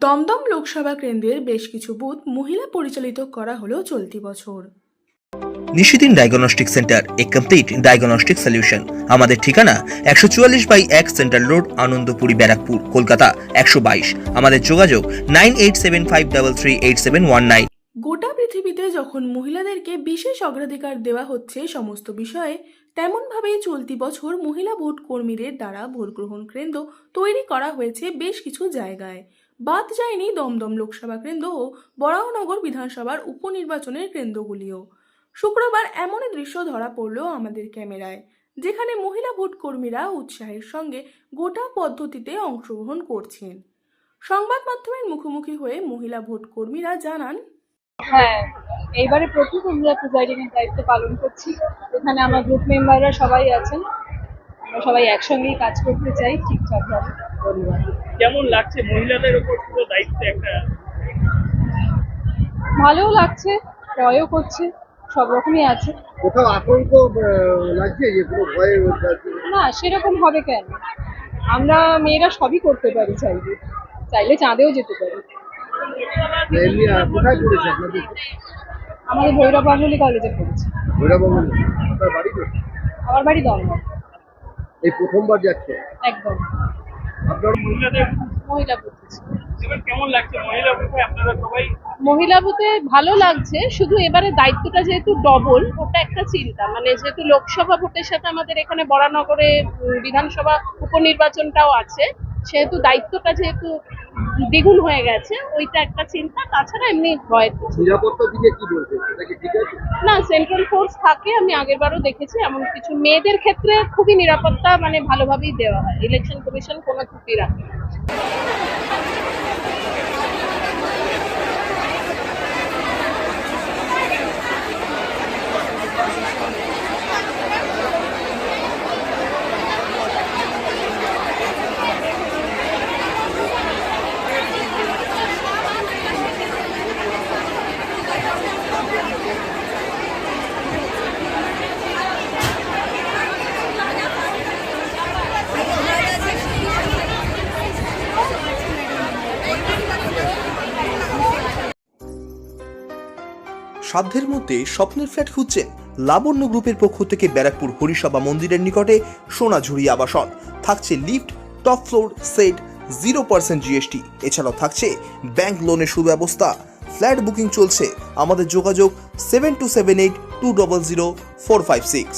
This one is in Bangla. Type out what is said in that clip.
দমদম লোকসভা কেন্দ্রের বেশ কিছু বুথ মহিলা পরিচালিত করা হলো চলতি বছর। নিশিদিন ডায়াগনস্টিক সেন্টার, এ কমপ্লিট ডায়াগনস্টিক সলিউশন। আমাদের ঠিকানা 144/1 সেন্ট্রাল রোড, আনন্দপুরি, ব্যারাকপুর, কলকাতা 122। আমাদের যোগাযোগ 9875338719। গোটা পৃথিবীতে যখন মহিলাদেরকে বিশেষ অগ্রাধিকার দেওয়া হচ্ছে সমস্ত বিষয়ে, তেমনভাবেই চলতি বছর মহিলা ভোট কর্মীদের দ্বারা ভোট গ্রহণ কেন্দ্র তৈরি করা হয়েছে বেশ কিছু জায়গায়। বাদ যায়নি দমদম লোকসভা কেন্দ্র ও বরাহনগর বিধানসভার উপনির্বাচনের কেন্দ্রগুলিও। শুক্রবার এমনই দৃশ্য ধরা পড়ল আমাদের ক্যামেরায়, যেখানে মহিলা ভোট কর্মীরা উৎসাহের সঙ্গে গোটা পদ্ধতিতে অংশগ্রহণ করছেন। সংবাদ মাধ্যমের মুখোমুখি হয়ে মহিলা ভোট কর্মীরা জানান, হ্যাঁ, এইবারে প্রথম আমরা প্রিজাইডিং এর দায়িত্ব পালন করছি। এখানে আমার গ্রুপ মেম্বাররা সবাই আছেন। আমরা সবাই একসঙ্গেই কাজ করতে চাই ঠিকঠাকভাবে। কেমন লাগছে মহিলাদের উপর পুরো দায়িত্ব একটা? ভালোও লাগছে, ভয়ও করছে, সব রকমই আছে। কোথাও আতঙ্ক লাগছে যে পুরো ভয়ে যাচ্ছে? না, সেরকম হবে কেন? আমরা মেয়েরা সবই করতে পারি, চাইলে চাইলে চাঁদেও যেতে পারি। এমনি কোথায় পড়েছে আপনাদের? আমাদের ভৈরব বাঙালি কলেজে পড়েছি। ভৈরবাবু, আপনার বাড়ি কোথায়? আমার বাড়ি দমদম। এই প্রথমবার যাচ্ছে একদম আপনার? মহিলাদের মহিলা পড়তেছি। এবার কেমন লাগছে মহিলা গ্রুপে আপনারা সবাই? মহিলা বুথে ভালো লাগছে, শুধু এবারে দায়িত্বটা যেহেতু ডবল, ওটা একটা চিন্তা। মানে যেহেতু লোকসভা ভোটের সাথে আমাদের এখানে বরানগরে বিধানসভা উপনির্বাচনটাও আছে, সেহেতু দায়িত্বটা যেহেতু দ্বিগুণ হয়ে গেছে, ওইটা একটা চিন্তা। তাছাড়া এমনি ভয় নিরাপত্তার দিকে কি বলছে, সেটা কি ঠিক আছে? না, সেন্ট্রাল ফোর্স থাকে, আমি আগেরবারও দেখেছি। এমন কিছু মেয়েদের ক্ষেত্রে খুবই নিরাপত্তা মানে ভালোভাবেই দেওয়া হয়। ইলেকশন কমিশন কোনো ত্রুটি রাখে না। সাধ্যের মধ্যে স্বপ্নের ফ্ল্যাট খুঁজছেন? লাবণ্য গ্রুপের পক্ষ থেকে ব্যারাকপুর হরিসভা মন্দিরের নিকটে সোনাঝুরি আবাসন। থাকছে lift, top floor, set, 0% GST। এছাড়াও থাকছে ব্যাংক লোনের সুব্যবস্থা। ফ্ল্যাট বুকিং চলছে। আমাদের যোগাযোগ 7278200456।